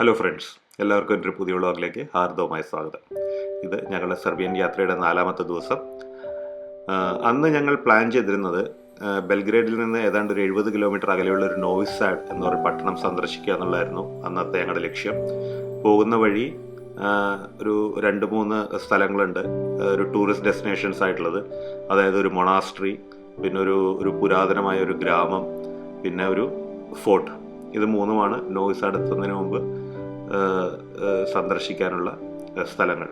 Hello friends, എല്ലാവർക്കും എൻ്റെ ഒരു പുതിയ വ്ളോഗിലേക്ക് ഹാർദവമായ സ്വാഗതം. ഇത് ഞങ്ങളുടെ സെർബിയൻ യാത്രയുടെ 4ാമത്തെ ദിവസം. അന്ന് ഞങ്ങൾ പ്ലാൻ ചെയ്തിരുന്നത് ബെൽഗ്രേഡിൽ നിന്ന് ഏതാണ്ട് ഒരു 70 കിലോമീറ്റർ അകലെയുള്ള ഒരു നോവി സാഡ് എന്ന ഒരു പട്ടണം സന്ദർശിക്കുക എന്നുള്ളതായിരുന്നു അന്നത്തെ ഞങ്ങളുടെ ലക്ഷ്യം. പോകുന്ന വഴി ഒരു 2-3 സ്ഥലങ്ങളുണ്ട് ഒരു ടൂറിസ്റ്റ് ഡെസ്റ്റിനേഷൻസ് ആയിട്ടുള്ളത്. അതായത് ഒരു മൊണാസ്ട്രി, പിന്നെ ഒരു പുരാതനമായ ഒരു ഗ്രാമം, പിന്നെ ഒരു ഫോർട്ട്. ഇത് മൂന്നുമാണ് നോവി സാഡ് എത്തുന്നതിന് മുമ്പ് സന്ദർശിക്കാനുള്ള സ്ഥലങ്ങൾ.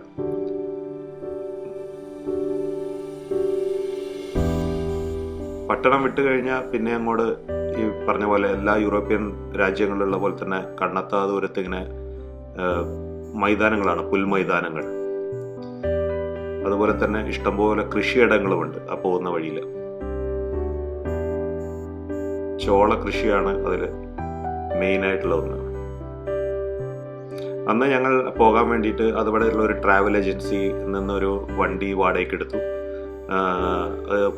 പട്ടണം വിട്ട് കഴിഞ്ഞാൽ പിന്നെ അങ്ങോട്ട് ഈ പറഞ്ഞ പോലെ എല്ലാ യൂറോപ്യൻ രാജ്യങ്ങളിലുള്ള പോലെ തന്നെ കണ്ണെത്താ ദൂരത്ത് ഇങ്ങനെ മൈതാനങ്ങളാണ്, പുൽമൈതാനങ്ങൾ. അതുപോലെ തന്നെ ഇഷ്ടംപോലെ കൃഷിയിടങ്ങളുമുണ്ട് ആ പോകുന്ന വഴിയിൽ. ചോള കൃഷിയാണ് അതിൽ മെയിനായിട്ടുള്ള ഒന്ന്. അന്ന് ഞങ്ങൾ പോകാൻ വേണ്ടിയിട്ട് അതുവരെയുള്ള ഒരു ട്രാവൽ ഏജൻസി നിന്നൊരു വണ്ടി വാടകയ്ക്ക് എടുത്തു.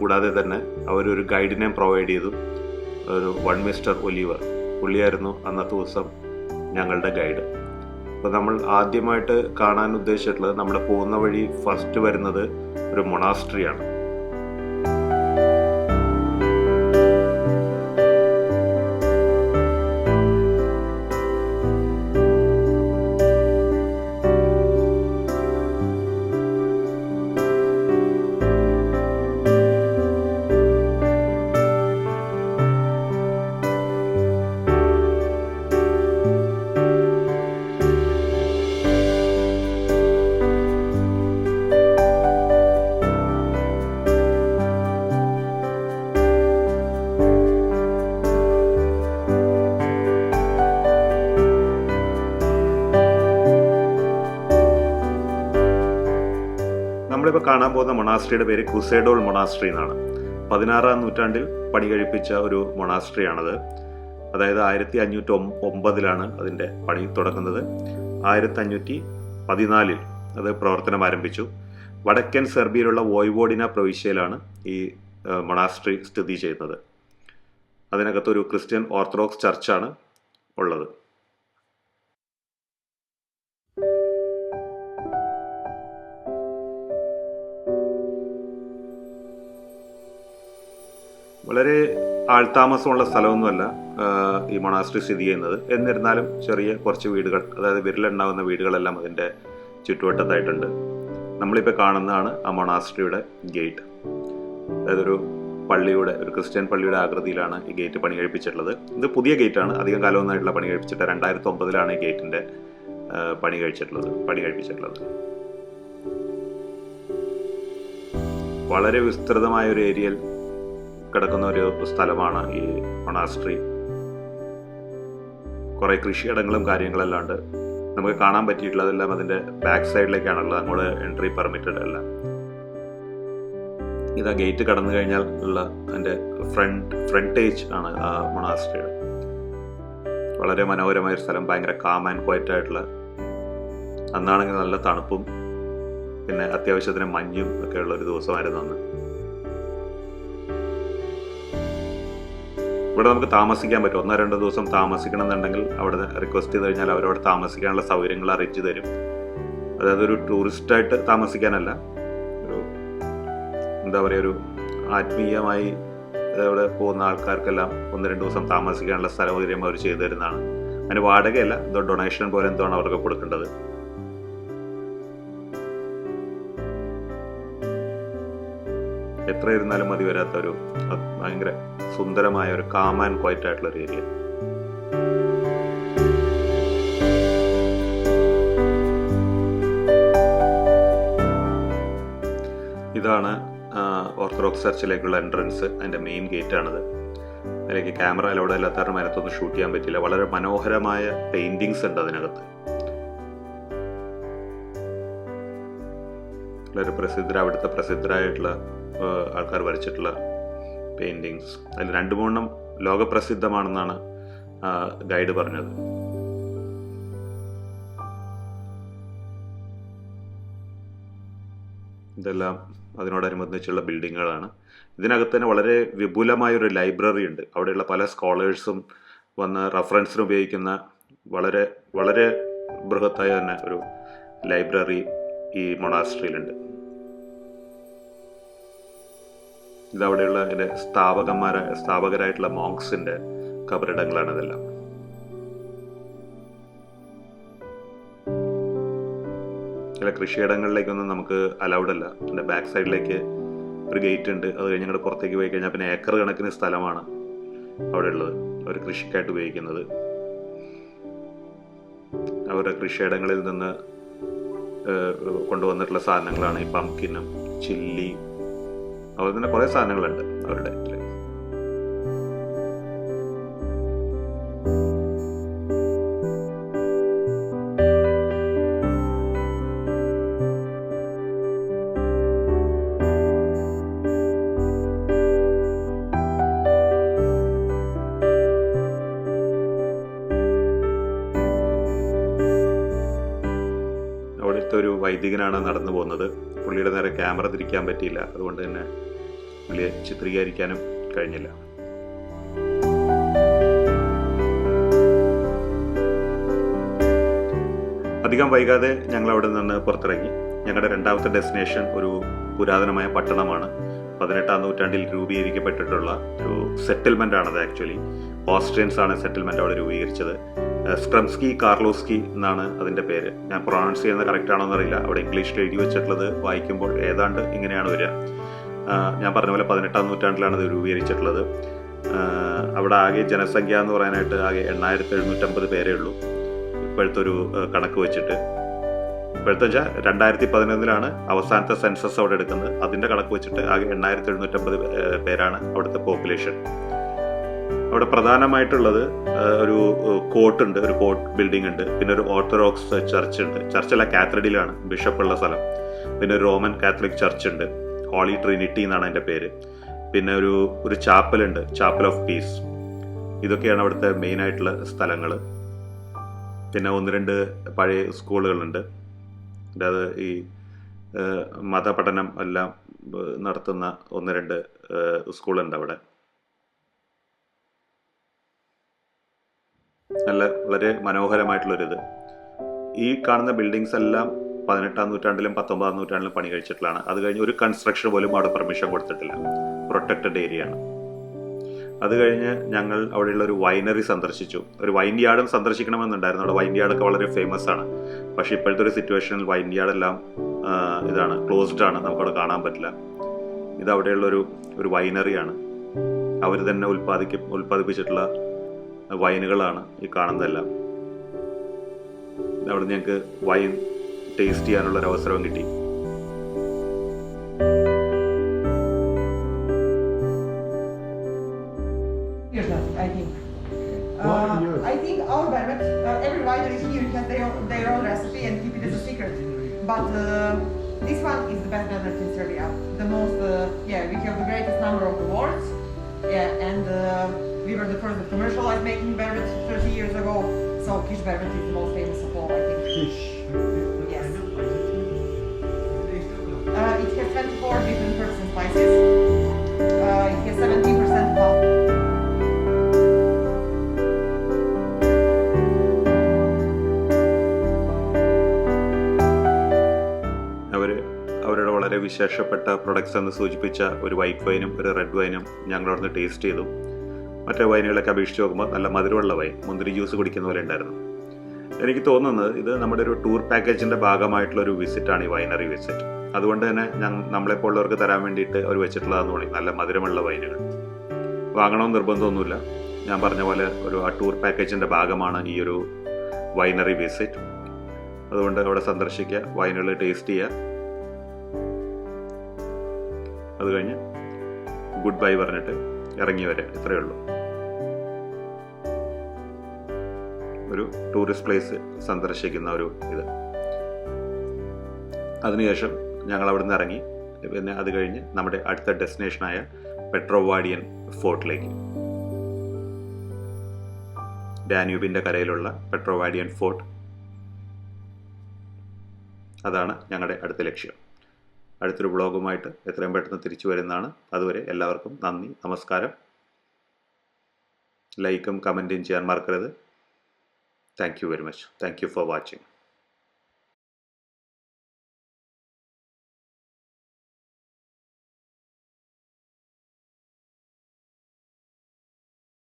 കൂടാതെ തന്നെ അവരൊരു ഗൈഡിനെ പ്രൊവൈഡ് ചെയ്തു, ഒരു മിസ്റ്റർ ഒലിവർ. പുള്ളിയായിരുന്നു അന്നത്തെ ദിവസം ഞങ്ങളുടെ ഗൈഡ്. അപ്പോൾ നമ്മൾ ആദ്യമായിട്ട് കാണാൻ ഉദ്ദേശിച്ചിട്ടുള്ളത്, നമ്മൾ പോകുന്ന വഴി ഫസ്റ്റ് വരുന്നത് ഒരു മൊണാസ്ട്രിയാണ്. നമ്മളിപ്പോൾ കാണാൻ പോകുന്ന മൊണാസ്ട്രിയുടെ പേര് കുസേഡോൾ മൊണാസ്ട്രി എന്നാണ്. 16ാം നൂറ്റാണ്ടിൽ പണി കഴിപ്പിച്ച ഒരു മൊണാസ്ട്രിയാണത്. അതായത് 1509 അതിൻ്റെ പണി തുടങ്ങുന്നത്. 1514 അത് പ്രവർത്തനം ആരംഭിച്ചു. വടക്കൻ സെർബിയയിലുള്ള വോയ്വോഡിന പ്രവിശ്യയിലാണ് ഈ മൊണാസ്ട്രി സ്ഥിതി ചെയ്യുന്നത്. അതിനകത്തൊരു ക്രിസ്ത്യൻ ഓർത്തഡോക്സ് ചർച്ചാണ് ഉള്ളത്. വളരെ ആൾതാമസമുള്ള സ്ഥലമൊന്നുമല്ല ഈ മൊണാസ്ട്രി സ്ഥിതി ചെയ്യുന്നത്. എന്നിരുന്നാലും ചെറിയ കുറച്ച് വീടുകൾ, അതായത് വിരലുണ്ടാകുന്ന വീടുകളെല്ലാം അതിൻ്റെ ചുറ്റുവട്ടത്തായിട്ടുണ്ട്. നമ്മളിപ്പോൾ കാണുന്നതാണ് ആ മൊണാസ്ട്രിയുടെ ഗേറ്റ്. അതായത് ഒരു ക്രിസ്ത്യൻ പള്ളിയുടെ ആകൃതിയിലാണ് ഈ ഗേറ്റ് പണി കഴിപ്പിച്ചിട്ടുള്ളത്. ഇത് പുതിയ ഗേറ്റാണ്, അധികം കാലമൊന്നായിട്ടുള്ള പണി കഴിപ്പിച്ചിട്ട് 2009 ഈ ഗേറ്റിൻ്റെ പണി കഴിപ്പിച്ചിട്ടുള്ളത്. വളരെ വിസ്തൃതമായ ഒരു ഏരിയയിൽ കിടക്കുന്ന ഒരു സ്ഥലമാണ് ഈ മൊണാസ്ട്രി. കുറേ കൃഷിയിടങ്ങളും കാര്യങ്ങളെല്ലാം ഉണ്ട്. നമുക്ക് കാണാൻ പറ്റിയിട്ടുള്ളതെല്ലാം അതിൻ്റെ ബാക്ക് സൈഡിലേക്കാണുള്ളത്, അങ്ങോട്ട് എൻട്രി പെർമിറ്റഡ് അല്ല. ഇതാ ഗേറ്റ് കടന്നു കഴിഞ്ഞാൽ ഉള്ള അതിൻ്റെ ഫ്രണ്ടേജ് ആണ് ആ മൊണാസ്ട്രിയുടെ. വളരെ മനോഹരമായ ഒരു സ്ഥലം, ഭയങ്കര കാം ആൻഡ് ക്വയറ്റ് ആയിട്ടുള്ള. അന്നാണെങ്കിൽ നല്ല തണുപ്പും പിന്നെ അത്യാവശ്യത്തിന് മഞ്ഞും ഒക്കെ ഉള്ള ഒരു ദിവസമായിരുന്നു അന്ന്. ഇവിടെ നമുക്ക് താമസിക്കാൻ പറ്റും. 1-2 ദിവസം താമസിക്കണം എന്നുണ്ടെങ്കിൽ അവിടെ റിക്വസ്റ്റ് ചെയ്ത് കഴിഞ്ഞാൽ അവരവിടെ താമസിക്കാനുള്ള സൗകര്യങ്ങൾ അറേഞ്ച് തരും. അതായത് ഒരു ടൂറിസ്റ്റായിട്ട് താമസിക്കാനല്ല, ഒരു ആത്മീയമായി അവിടെ പോകുന്ന ആൾക്കാർക്കെല്ലാം 1-2 ദിവസം താമസിക്കാനുള്ള സൗകര്യം അവർ ചെയ്തു തരുന്നതാണ്. അതിന് വാടകയല്ല, എന്തോ ഡൊണേഷൻ പോലെ എന്തോ ആണ് അവർക്ക് കൊടുക്കേണ്ടത്. എത്ര ഇരുന്നാലും മതി വരാത്തൊരു ഭയങ്കര സുന്ദരമായ ഒരു കാം ആൻഡ് ക്വയറ്റ് ആയിട്ടുള്ള ഒരു ഏരിയ. ഇതാണ് ഓർത്തഡോക്സ് ചർച്ചിലേക്കുള്ള എൻട്രൻസ്. അതിൻ്റെ മെയിൻ ഗേറ്റാണിത്. അതിലേക്ക് ക്യാമറ അലൗഡ് അല്ലാത്ത കാരണം അതിനകത്തൊന്നും ഷൂട്ട് ചെയ്യാൻ പറ്റില്ല. വളരെ മനോഹരമായ പെയിന്റിങ്സ് ഉണ്ട് അതിനകത്ത്. അവിടുത്തെ പ്രസിദ്ധരായിട്ടുള്ള ആൾക്കാർ വരച്ചിട്ടുള്ള പെയിന്റിങ്സ്. അതിൽ 2-3 ലോകപ്രസിദ്ധമാണെന്നാണ് ഗൈഡ് പറഞ്ഞത്. ഇതെല്ലാം അതിനോടനുബന്ധിച്ചുള്ള ബിൽഡിങ്ങുകളാണ്. ഇതിനകത്ത് തന്നെ വളരെ വിപുലമായൊരു ലൈബ്രറി ഉണ്ട്. അവിടെയുള്ള പല സ്കോളേഴ്സും വന്ന് റെഫറൻസിന് ഉപയോഗിക്കുന്ന വളരെ വളരെ ബൃഹത്തായ തന്നെ ഒരു ലൈബ്രറി ഈ മൊണാസ്ട്രിയിലുണ്ട്. ഇതവിടെയുള്ള അതിൻ്റെ സ്ഥാപകരായിട്ടുള്ള മോങ്സിൻ്റെ കബറിടങ്ങളാണ് ഇതെല്ലാം. ചില കൃഷിയിടങ്ങളിലേക്കൊന്നും നമുക്ക് അലൗഡ് അല്ല. അതിൻ്റെ ബാക്ക് സൈഡിലേക്ക് ഒരു ഗേറ്റ് ഉണ്ട്. അത് കഴിഞ്ഞ് അങ്ങോട്ട് പുറത്തേക്ക് പോയി കഴിഞ്ഞാൽ പിന്നെ ഏക്കർ കണക്കിന് സ്ഥലമാണ് അവിടെ ഉള്ളത്. അവർ കൃഷിക്കായിട്ട് ഉപയോഗിക്കുന്നത്. അവരുടെ കൃഷിയിടങ്ങളിൽ നിന്ന് കൊണ്ടുവന്നിട്ടുള്ള സാധനങ്ങളാണ് ഈ പംകിനും ചില്ലി, അതുപോലെ തന്നെ കുറേ സാധനങ്ങളുണ്ട് അവരുടെ. അവിടുത്തെ ഒരു വൈദികനാണ് നടന്നു പോകുന്നത്. പുള്ളിയുടെ നേരെ ക്യാമറ തിരിക്കാൻ പറ്റിയില്ല, അതുകൊണ്ട് തന്നെ പുള്ളിയെ ചിത്രീകരിക്കാനും കഴിഞ്ഞില്ല. അധികം വൈകാതെ ഞങ്ങൾ അവിടെ നിന്ന് പുറത്തിറങ്ങി. ഞങ്ങളുടെ രണ്ടാമത്തെ ഡെസ്റ്റിനേഷൻ ഒരു പുരാതനമായ പട്ടണമാണ്. 18-ാം നൂറ്റാണ്ടിൽ രൂപീകരിക്കപ്പെട്ടിട്ടുള്ള ഒരു സെറ്റിൽമെൻ്റ് ആണത്. ആക്ച്വലി ഓസ്ട്രിയൻസ് ആണ് സെറ്റിൽമെൻ്റ് അവിടെ രൂപീകരിച്ചത്. സ്ക്രംസ്കി കാർലോസ്കി എന്നാണ് അതിൻ്റെ പേര്. ഞാൻ പ്രൊണൗൺസ് ചെയ്യുന്നത് കറക്റ്റ് ആണോ എന്നറിയില്ല. അവിടെ ഇംഗ്ലീഷിൽ എഴുതി വെച്ചിട്ടുള്ളത് വായിക്കുമ്പോൾ ഏതാണ്ട് ഇങ്ങനെയാണ് വരിക. ഞാൻ പറഞ്ഞ പോലെ 18-ാം നൂറ്റാണ്ടിലാണ് ഇത് രൂപീകരിച്ചിട്ടുള്ളത്. അവിടെ ആകെ ജനസംഖ്യ എന്ന് പറയാനായിട്ട് ആകെ 8750 പേരേ ഉള്ളൂ ഇപ്പോഴത്തെ ഒരു കണക്ക് വെച്ചിട്ട്. ഇപ്പോഴത്തെ വെച്ചാൽ 2011 അവസാനത്തെ സെൻസസ് അവിടെ എടുക്കുന്നത്. അതിൻ്റെ കണക്ക് വെച്ചിട്ട് ആകെ 8750 പേരാണ് അവിടുത്തെ പോപ്പുലേഷൻ. അവിടെ പ്രധാനമായിട്ടുള്ളത് ഒരു കോർട്ടുണ്ട്, ഒരു കോർട്ട് ബിൽഡിംഗ് ഉണ്ട്, പിന്നെ ഒരു ഓർത്തഡോക്സ് ചർച്ച് ഉണ്ട്. ചർച്ചല്ല, കാത്തഡ്രലാണ് ബിഷപ്പുള്ള സ്ഥലം. പിന്നെ ഒരു റോമൻ കാത്തലിക് ചർച്ച് ഉണ്ട്, ഹോളി ട്രിനിറ്റി എന്നാണ് അതിൻ്റെ പേര്. പിന്നെ ഒരു ചാപ്പലുണ്ട്, ചാപ്പൽ ഓഫ് പീസ്. ഇതൊക്കെയാണ് അവിടുത്തെ മെയിനായിട്ടുള്ള സ്ഥലങ്ങൾ. പിന്നെ 1-2 പഴയ സ്കൂളുകളുണ്ട്. അതായത് ഈ മതപഠനം എല്ലാം നടത്തുന്ന 1-2 സ്കൂളുണ്ട് അവിടെ. വളരെ മനോഹരമായിട്ടുള്ളൊരിത്. ഈ കാണുന്ന ബിൽഡിങ്സ് എല്ലാം 18-ാം നൂറ്റാണ്ടിലും 19-ാം നൂറ്റാണ്ടിലും പണി കഴിച്ചിട്ടുള്ളതാണ്. അത് കഴിഞ്ഞ് ഒരു കൺസ്ട്രക്ഷൻ പോലും അവിടെ പെർമിഷൻ കൊടുത്തിട്ടില്ല. പ്രൊട്ടക്റ്റഡ് ഏരിയ ആണ്. അത് കഴിഞ്ഞ് ഞങ്ങൾ അവിടെയുള്ള ഒരു വൈനറി സന്ദർശിച്ചു. ഒരു വൈൻ യാർഡും സന്ദർശിക്കണമെന്നുണ്ടായിരുന്നു. അവിടെ വൈൻ യാർഡൊക്കെ വളരെ ഫേമസ് ആണ്. പക്ഷേ ഇപ്പോഴത്തെ ഒരു സിറ്റുവേഷനിൽ വൈൻ യാർഡെല്ലാം ഇതാണ്, ക്ലോസ്ഡ് ആണ്, നമുക്കവിടെ കാണാൻ പറ്റില്ല. ഇത് അവിടെയുള്ളൊരു വൈനറിയാണ്. അവർ തന്നെ ഉൽപ്പാദിപ്പിച്ചിട്ടുള്ള വൈനുകളാണ് ഈ കാണുന്നതെല്ലാം. അവിടെ ഞങ്ങൾക്ക് വൈൻ ടേസ്റ്റ് ചെയ്യാനുള്ള ഒരു അവസരവും കിട്ടി. I think our Vervet, every winery here has their own recipe and keep it as a secret. But this one is the best Vervet in Serbia. The most, we have the greatest number of awards. And we were the first to commercialize making Vervet 30 years ago. So Kish Vervet is the most famous of all, I think. Kish. Yes. It has 24 different herbs and spices. It has 17% alcohol. അവരുടെ വളരെ വിശേഷപ്പെട്ട products എന്ന് സൂചിപ്പിച്ച ഒരു white വൈനും ഒരു red വൈനും ഞങ്ങളവിടുന്ന് taste ചെയ്തു. മറ്റേ വൈനുകളൊക്കെ അപേക്ഷിച്ച് നോക്കുമ്പോൾ നല്ല മധുരമുള്ള വൈൻ, മുന്തിരി ജ്യൂസ് കുടിക്കുന്ന പോലെ ഉണ്ടായിരുന്നു. എനിക്ക് തോന്നുന്നത് ഇത് നമ്മുടെ ഒരു ടൂർ പാക്കേജിൻ്റെ ഭാഗമായിട്ടുള്ളൊരു വിസിറ്റാണ് ഈ വൈനറി വിസിറ്റ്. അതുകൊണ്ട് തന്നെ നമ്മളെപ്പോലുള്ളവർക്ക് തരാൻ വേണ്ടിയിട്ട് അവർ വെച്ചിട്ടുള്ളതെന്ന് പറയും നല്ല മധുരമുള്ള വൈനുകൾ. വാങ്ങണമെന്ന് നിർബന്ധമൊന്നുമില്ല. ഞാൻ പറഞ്ഞ പോലെ ആ ടൂർ പാക്കേജിൻ്റെ ഭാഗമാണ് ഈ ഒരു വൈനറി വിസിറ്റ്. അതുകൊണ്ട് അവിടെ സന്ദർശിക്കുക, വൈനുകൾ ടേസ്റ്റ് ചെയ്യുക. അത് കഴിഞ്ഞ് ഗുഡ് ബൈ പറഞ്ഞിട്ട് ഇറങ്ങി വരിക. ഇത്രയേ ഉള്ളൂ. ഒരു ടൂറിസ്റ്റ് പ്ലേസ് സന്ദർശിക്കുന്ന ഒരു ഇത്. അതിനുശേഷം ഞങ്ങൾ അവിടെ നിന്ന് ഇറങ്ങി. പിന്നെ അത് കഴിഞ്ഞ് നമ്മുടെ അടുത്ത ഡെസ്റ്റിനേഷനായ പെട്രോവാഡിയൻ ഫോർട്ടിലേക്ക്, ഡാന്യൂബിൻ്റെ കരയിലുള്ള പെട്രോവാഡിയൻ ഫോർട്ട്, അതാണ് ഞങ്ങളുടെ അടുത്ത ലക്ഷ്യം. അടുത്തൊരു വ്ളോഗുമായിട്ട് എത്രയും പെട്ടെന്ന് തിരിച്ചു വരുന്നതാണ്. അതുവരെ എല്ലാവർക്കും നന്ദി, നമസ്കാരം. ലൈക്കും കമൻറ്റും ചെയ്യാൻ മറക്കരുത്. Thank you very much. Thank you for watching.